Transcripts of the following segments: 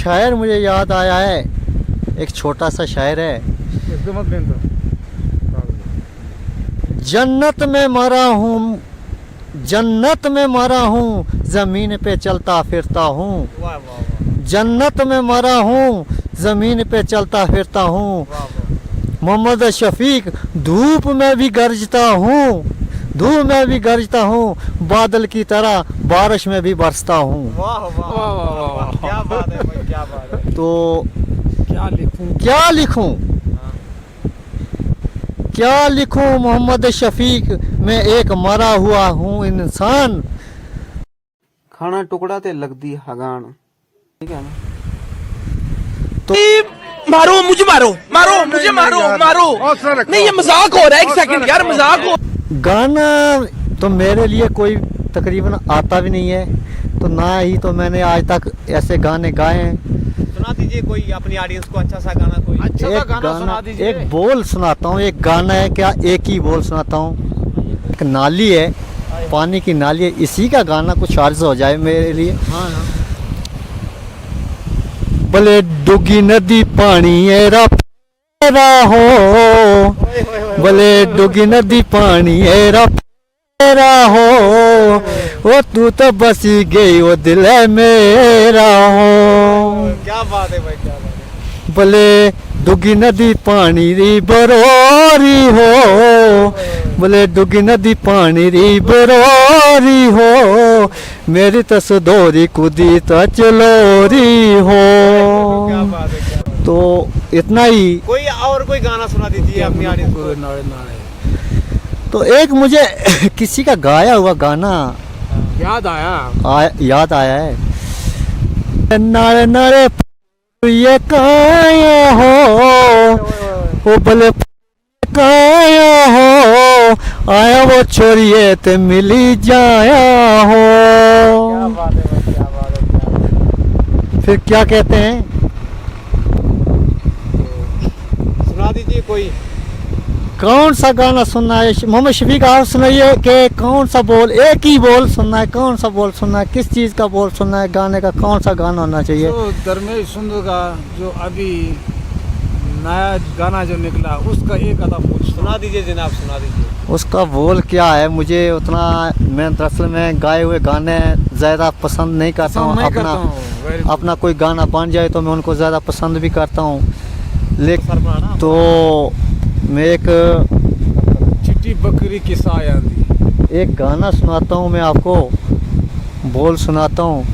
शायर मुझे याद आया है, एक छोटा सा शायर है। जन्नत में मरा हूँ, जन्नत में मरा हूँ, ज़मीन पे चलता फिरता हूँ। जन्नत में मरा हूँ, ज़मीन पे चलता फिरता हूँ। मोहम्मद शफीक धूप में भी गरजता हूँ, धूप में भी गरजता हूँ, बादल की तरह बारिश में भी बरसता हूँ। वाह वाह वाह वाह, क्या बात है भाई, क्या बात है। तो क्या लिखूं, क्या लिखूं, क्या लिखूं मोहम्मद शफीक, मैं एक मरा हुआ हूँ इंसान। खाना टुकड़ा ते लगदी हगान, ठीक है ना। तो मारो मुझे, मारो मारो मुझे, मारो मारो। नहीं, ये मजाक हो रहा है, एक सेकंड यार, मजाक हो। गाना तो मेरे लिए कोई तकरीबन आता भी नहीं है, तो ना ही तो मैंने आज तक ऐसे गाने गाए हैं। सुना दीजिए कोई अपनी ऑडियंस को अच्छा सा गाना, कोई अच्छा सा गाना सुना दीजिए। एक बोल सुनाता हूँ, एक गाना है क्या, एक ही बोल सुनाता हूँ। एक नाली है, पानी की नाली है, इसी का गाना कुछ अर्ज हो जाए मेरे लिए। भले डूगी नदी पानी एरा पैरा हो, भले डूगी नदी पानी एरा पैरा हो, वो तू तो बसी गई वो दिल है मेरा हो। क्या बात है भाई, क्या बात है। भले डूगी नदी पानी री बरोरी हो, भले डूगी नदी पानी री बरोरी हो, मेरी तसदोरी कुदी तो चलोरी हो। क्या बात है, क्या बात है। तो इतना ही। कोई और कोई गाना सुना दीजिए अपनी ऑडियंस को। तो एक मुझे किसी का गाया हुआ गाना याद आया, याद आया है। नारे नारे ये काया हो, वो भले काया हो, आया वो छोरिए ते मिली जाया हो। क्या बात है भाई, क्या बात है, क्या बात है। फिर क्या कहते हैं, सुना दीजिए कोई। कौन सा गाना सुनना है मोहम्मद शफीक, आप सुनाइए कि कौन सा बोल, एक ही बोल सुनना है, कौन सा बोल सुनना है, किस चीज़ का बोल सुनना है, गाने का कौन सा गाना होना चाहिए। जो धर्मेश सुंदर का जो अभी नया गाना जो निकला, उसका एक आधा बोल सुना दीजिए जनाब, सुना दीजिए। उसका बोल क्या है, मुझे उतना, मैं दरअसल में गाए हुए गाने ज़्यादा पसंद नहीं करता हूँ। अपना कोई गाना बन जाए तो मैं उनको ज़्यादा पसंद भी करता हूँ, लेकिन तो मैं एक चिट्टी बकरी की साया दी, एक गाना सुनाता हूँ मैं आपको, बोल सुनाता हूँ।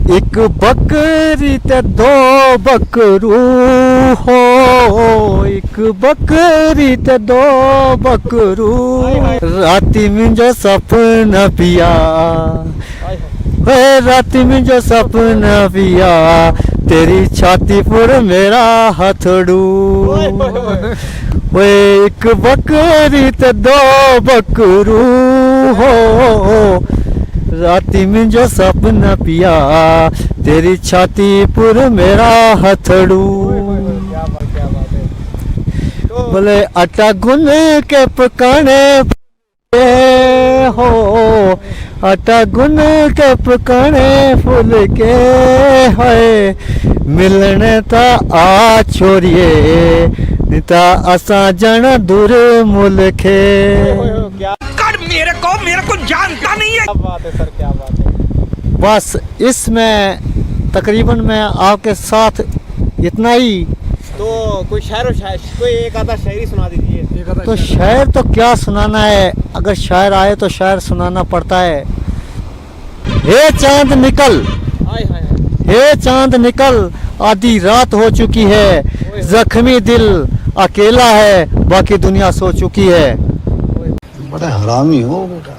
एक बकरी ते दो बकरू हो, एक बकरी ते दो बकरू, राती में जो सपना पिया, राती में जो सपना पिया, तेरी छाती पर मेरा हथड़ू। वो एक बकरी ते दो बकरू हो, राती में जो सपना पिया, तेरी छाती पर मेरा हथड़ू। बोले आटा गुन के पकाने हो, आटा गुन के पकाने फूल के है, मिलने ता आ छोरिए, निता असा जन दूर मुल्के। मेरे को जानता नहीं है। क्या बात है सर, क्या बात है। बस इसमें तकरीबन मैं आपके साथ इतना ही। तो कोई शायर, कोई एक आधा शायरी सुना दीजिए। तो शायर तो क्या सुनाना है, अगर शायर आए तो शायर सुनाना पड़ता है। हे चांद निकल, हे चांद निकल, आधी रात हो चुकी है, जख्मी दिल अकेला है, बाकी दुनिया सो चुकी है। बड़ा हरामी हो बेटा।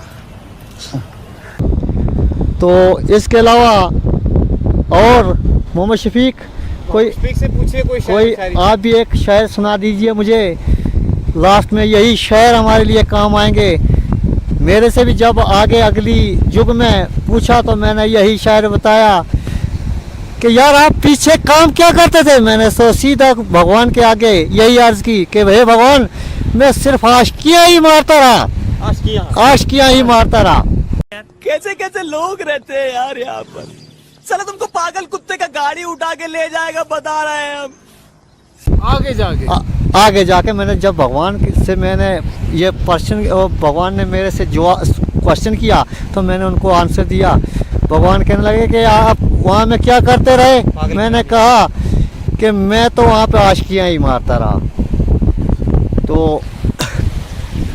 तो इसके अलावा और मोहम्मद शफीक कोई से पूछिए कोई आप भी एक शायर सुना दीजिए मुझे, लास्ट में यही शायर हमारे लिए काम आएंगे। मेरे से भी जब आगे अगली युग में पूछा तो मैंने यही शायर बताया कि यार आप पीछे काम क्या करते थे। मैंने तो सीधा भगवान के आगे यही अर्ज की कि भाई भगवान, मैं सिर्फ आशिकियाँ ही मारता रहा, आशिकियाँ ही मारता रहा। कैसे कैसे लोग रहते हैं यार यहाँ पर, साला तुमको पागल कुत्ते का गाड़ी उठा के ले जाएगा, बता रहे हैं हम। आगे जाके आगे जाके मैंने जब भगवान से मैंने ये प्रश्न, भगवान ने मेरे से जो क्वेश्चन किया तो मैंने उनको आंसर दिया। भगवान कहने लगे कि आप वहाँ में क्या करते रहे? मैंने कहा कि मैं तो वहाँ पे आशिकियाँ ही मारता रहा। तो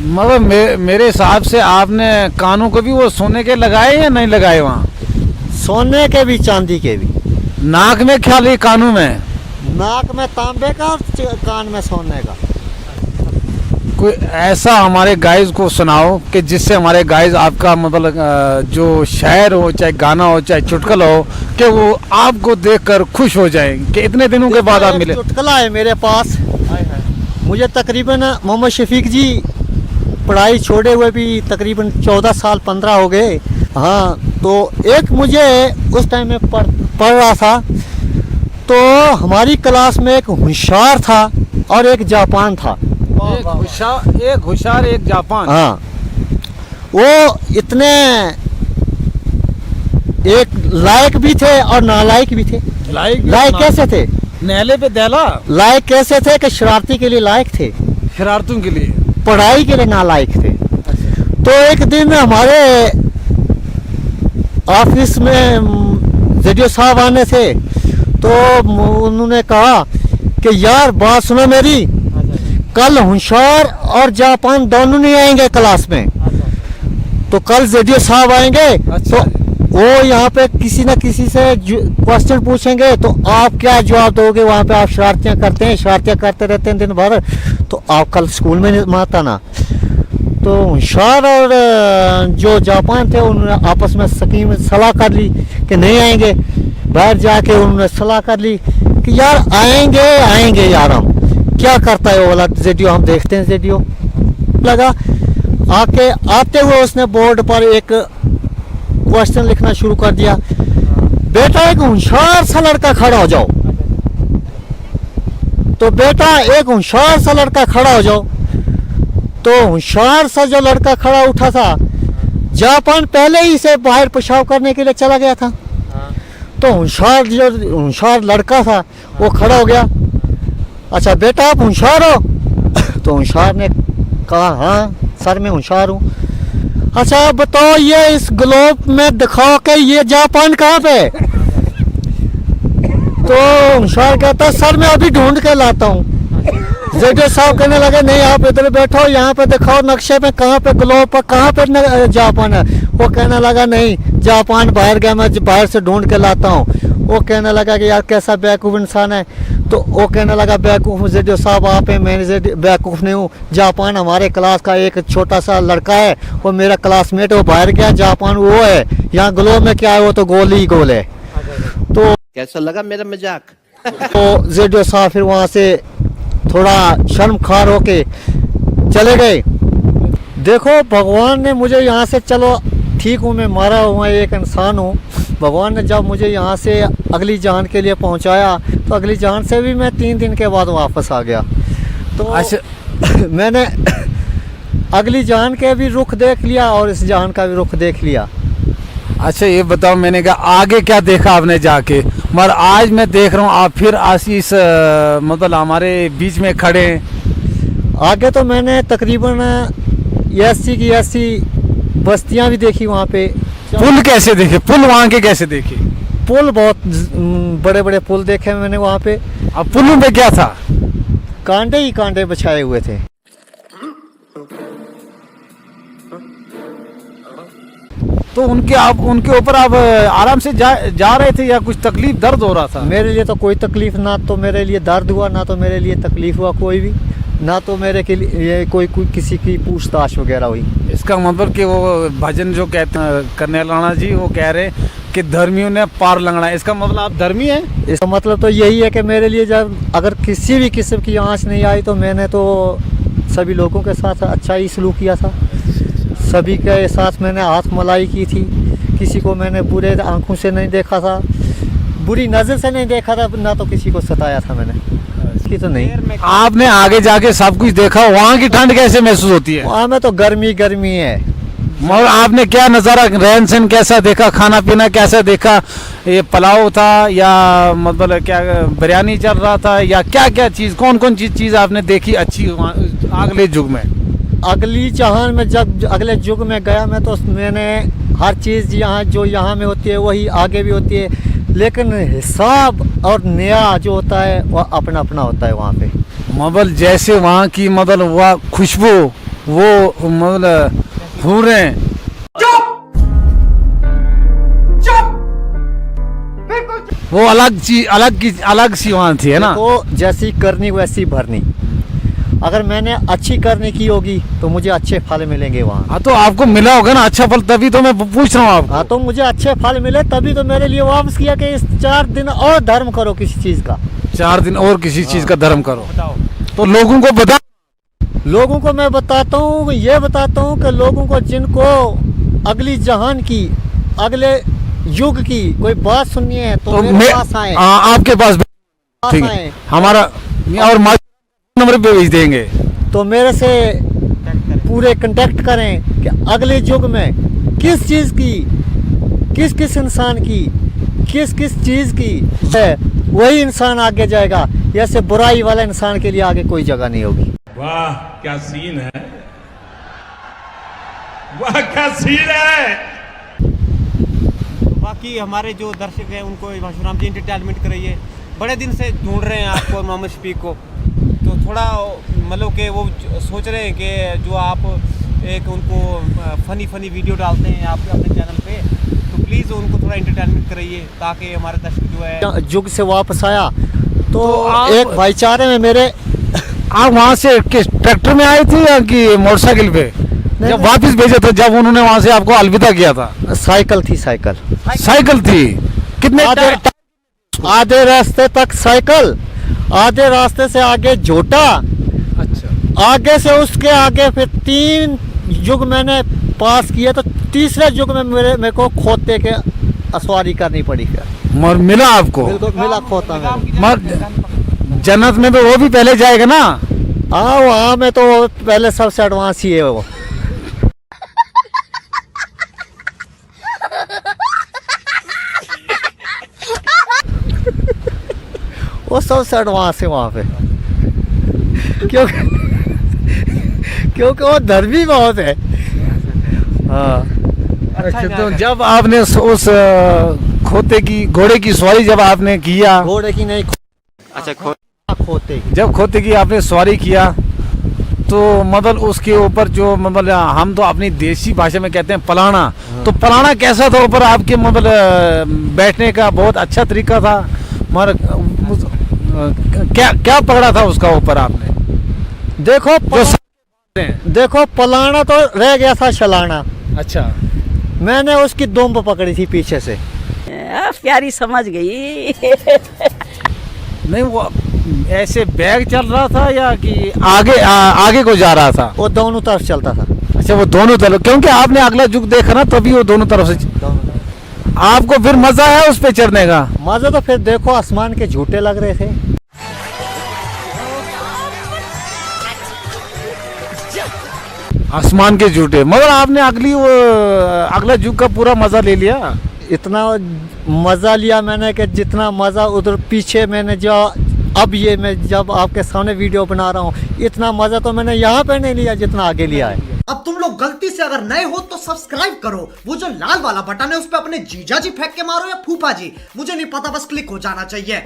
मतलब मेरे हिसाब से आपने कानों को भी वो सोने के लगाए या नहीं लगाए? वहाँ सोने के भी चांदी के भी। नाक में क्या लिए, कानों में? नाक में तांबे का और कान में सोने का। कोई ऐसा हमारे गाइज को सुनाओ कि जिससे हमारे गाइज आपका मतलब जो शायर हो, चाहे गाना हो, चाहे चुटकुला हो, कि वो आपको देखकर खुश हो जाए कि इतने दिनों के बाद आप मिले। चुटकुला है मेरे पास। मुझे तकरीबन मोहम्मद शफीक जी पढ़ाई छोड़े हुए भी तकरीबन 14 साल 15 हो गए। हाँ, तो एक मुझे उस टाइम में पढ़ रहा था, तो हमारी क्लास में एक होशियार था और एक जापान था। एक होशियार एक जापान। हाँ, वो इतने एक लायक भी थे और नालायक भी थे। लायक कैसे थे? नेले पे देला। लायक कैसे थे कि शरारती के लिए लायक थे, शरारतों के लिए, पढ़ाई के लिए नालायक थे। तो एक दिन हमारे ऑफिस में जेडीओ साहब आने थे, तो उन्होंने कहा कि यार बात सुनो मेरी, कल होशियार और जापान दोनों नहीं आएंगे क्लास में। तो कल जेडीओ साहब आएंगे। तो वो यहाँ पे किसी न किसी से क्वेश्चन पूछेंगे, तो आप क्या जवाब दोगे? वहाँ पे आप शरारतियाँ करते रहते हैं दिन भर, तो आप कल स्कूल में मत आना। तो होशियार और जो जापान थे उन्होंने आपस में सकीम सलाह कर ली कि नहीं आएंगे। बाहर जाके उन्होंने सलाह कर ली कि यार आएंगे यार, हम क्या करता है वो वाला जेडीओ, हम देखते हैं जेडीओ। लगा आते हुए उसने बोर्ड पर एक क्वेश्चन लिखना शुरू कर दिया, बेटा एक होशियार सा लड़का खड़ा हो जाओ। तो बेटा एक होशियार सा लड़का खड़ा हो जाओ। तो होशियार सा जो लड़का खड़ा उठा था, जापान पहले ही से बाहर पेशाब करने के लिए चला गया था। तो होशियार लड़का था वो खड़ा हो गया, अच्छा बेटा आप होशियार हो? तो होशियार ने कहा हाँ सर मैं होशियार हूँ। अच्छा बताओ ये इस ग्लोब में दिखाओ कि ये जापान कहाँ पे? तो होशियार कहता सर मैं अभी ढूंढ के लाता हूँ। जेडीओ साहब कहने लगे नहीं आप इधर बैठो, यहाँ पे दिखाओ नक्शे पे कहाँ पे ग्लोब पर कहाँ पे जापान है। वो कहने लगा नहीं जापान बाहर गया, मैं बाहर से ढूंढ के लाता हूँ। वो कहने लगा कि यार कैसा बेवकूफ़ इंसान है। तो वो कहने लगा बेवकूफ़ जेडीओ साहब आप है, मैं बेवकूफ़ नहीं हूँ। जापान हमारे क्लास का एक छोटा सा लड़का है, वो मेरा क्लासमेट, वो बाहर गया, जापान वो है। यहाँ ग्लोब में क्या है, वो तो गोल ही गोल है। तो कैसा लगा मेरा मजाक? तो जेडीओ साहब फिर वहाँ से थोड़ा शर्मखार होके चले गए। देखो भगवान ने मुझे यहाँ से, चलो ठीक हूँ मैं मारा हुआ एक इंसान हूँ, भगवान ने जब मुझे यहाँ से अगली जान के लिए पहुँचाया तो अगली जान से भी मैं 3 दिन के बाद वापस आ गया। तो अच्छा मैंने अगली जान के भी रुख देख लिया और इस जान का भी रुख देख लिया। अच्छा ये बताओ, मैंने कहा आगे क्या देखा आपने जाके? मगर आज मैं देख रहा हूँ आप फिर आशीष मतलब हमारे बीच में खड़े हैं। आगे तो मैंने तकरीबन ऐसी बस्तियाँ भी देखी वहाँ पे। पुल कैसे देखे? पुल वहाँ के कैसे देखे? पुल बहुत बड़े बड़े पुल देखे मैंने वहाँ पे। अब पुलों पे क्या था? कांटे ही कांटे बिछाए हुए थे। तो उनके ऊपर आप आराम से जा रहे थे या कुछ तकलीफ दर्द हो रहा था? मेरे लिए तो कोई तकलीफ, ना तो मेरे लिए दर्द हुआ, ना तो मेरे लिए तकलीफ हुआ कोई भी, ना तो मेरे के लिए कोई किसी की पूछताछ वगैरह हुई। इसका मतलब कि वो भजन जो कहते हैं करने लाना जी, वो कह रहे कि धर्मियों ने पार लंगड़ा, इसका मतलब आप धर्मी हैं? इसका मतलब तो यही है कि मेरे लिए जब अगर किसी भी किस्म की आँच नहीं आई तो मैंने तो सभी लोगों के साथ अच्छा ही सलूक किया था। सभी के साथ मैंने हाथ मलाई की थी, किसी को मैंने बुरे आंखों से नहीं देखा था, बुरी नज़र से नहीं देखा था, ना तो किसी को सताया था मैंने, इसकी तो नहीं। आपने आगे जाके सब कुछ देखा, वहाँ की ठंड कैसे महसूस होती है? वहाँ में तो गर्मी है, मगर आपने क्या नज़ारा, रहन सहन कैसा देखा, खाना पीना कैसा देखा? ये पुलाव था या मतलब क्या बिरयानी चल रहा था या क्या क्या चीज़, कौन कौन चीज़ आपने देखी अच्छी अगले युग में? अगली जहान में जब अगले युग में गया मैं तो मैंने हर चीज़ यहाँ जो यहाँ में होती है वही आगे भी होती है, लेकिन हिसाब और नया जो होता है वह अपना अपना होता है वहाँ पे। मतलब जैसे वहाँ की मतलब वह खुशबू, वो मतलब हूरें, वो अलग सी वहाँ थी, है ना? तो जैसी करनी वैसी भरनी। अगर मैंने अच्छी करनी की होगी तो मुझे अच्छे फल मिलेंगे वहाँ। हाँ तो आपको मिला होगा ना अच्छा फल, तभी तो मैं पूछ रहा हूँ आपको। हाँ तो मुझे अच्छे फल मिले तभी तो मेरे लिए वापस किया कि इस 4 दिन और धर्म करो किसी चीज़ का। 4 दिन और किसी चीज़ का धर्म करो। तो लोगों को बता, लोगों को मैं बताता हूँ, ये बताता हूँ कि लोगों को जिनको अगली जहान की, अगले युग की कोई बात सुननी है तो मेरे पास आए। आपके पास ठीक है, हमारा और नंबर पे भेज देंगे। तो मेरे से पूरे कांटेक्ट करें कि अगले युग में किस चीज़ की, किस किस इंसान की, किस किस चीज़ की है, वही इंसान आगे जाएगा। जैसे बुराई वाला इंसान के लिए आगे कोई जगह नहीं होगी। वाह क्या सीन है, वाह क्या सीन है। बाकी हमारे जो दर्शक हैं उनको माशूराम जी एंटरटेनमेंट कराइए। बड़े दिन से ढूंढ रहे हैं आपको और मोहम्मद शफीक को, तो थोड़ा मतलब कि वो सोच रहे हैं कि जो आप एक उनको फनी वीडियो डालते हैं आप अपने चैनल पे, तो प्लीज़ उनको थोड़ा एंटरटेनमेंट कराइए ताकि हमारे दर्शक जो है। युग से वापस आया तो एक भाईचारे में मेरे। आप वहाँ से किस ट्रैक्टर में आए थे या कि मोटरसाइकिल पे? जब वापस भेजा था, जब उन्होंने वहाँ से आपको अलविदा किया था? साइकिल थी, साइकिल थी। कितने आधे रास्ते तक साइकिल, आधे रास्ते से आगे झोटा, अच्छा, आगे से उसके आगे फिर 3 युग मैंने पास किया, तो तीसरे युग में मेरे को खोते के सवारी करनी पड़ी। फिर मर मिला आपको? बिल्कुल मिला खोता में। मर जन्नत में तो वो भी पहले जाएगा ना? हाँ वहाँ में तो पहले सबसे एडवांस ही है वो। वो सबसे एडवांस है वहाँ पे, क्योंकि वो धर्मी बहुत है। हाँ। अच्छा, तो जब आपने उस खोते की, घोड़े की सवारी जब आपने किया, घोड़े की नहीं, अच्छा खोते की, जब खोते की आपने सवारी किया तो मतलब उसके ऊपर जो मतलब हम तो अपनी देसी भाषा में कहते हैं पलाना, तो पलाना कैसा था ऊपर आपके? मतलब बैठने का बहुत अच्छा तरीका था, मगर क्या क्या पकड़ा था उसका ऊपर आपने? देखो पलाना तो रह गया था चलाना। अच्छा, मैंने उसकी दुम्ब पकड़ी थी पीछे से। प्यारी समझ गई। नहीं वो ऐसे बैग चल रहा था या कि आगे को जा रहा था? वो दोनों तरफ चलता था। अच्छा, वो दोनों तरफ, क्योंकि आपने अगला युग देखा ना, तभी वो दोनों तरफ से। आपको फिर मजा आया उस पे चढ़ने का? मजा तो फिर देखो आसमान के झूठे लग रहे थे। आसमान के झूठे, मगर आपने अगला युग का पूरा मजा ले लिया। इतना मजा लिया मैंने कि जितना मजा उधर पीछे मैंने जो अब ये मैं जब आपके सामने वीडियो बना रहा हूँ, इतना मजा तो मैंने यहाँ पे नहीं लिया जितना आगे लिया है। अब तुम लोग गलती से अगर नए हो तो सब्सक्राइब करो, वो जो लाल वाला बटन है उस पर अपने जीजा जी फेंक के मारो या फूफा जी, मुझे नहीं पता, बस क्लिक हो जाना चाहिए।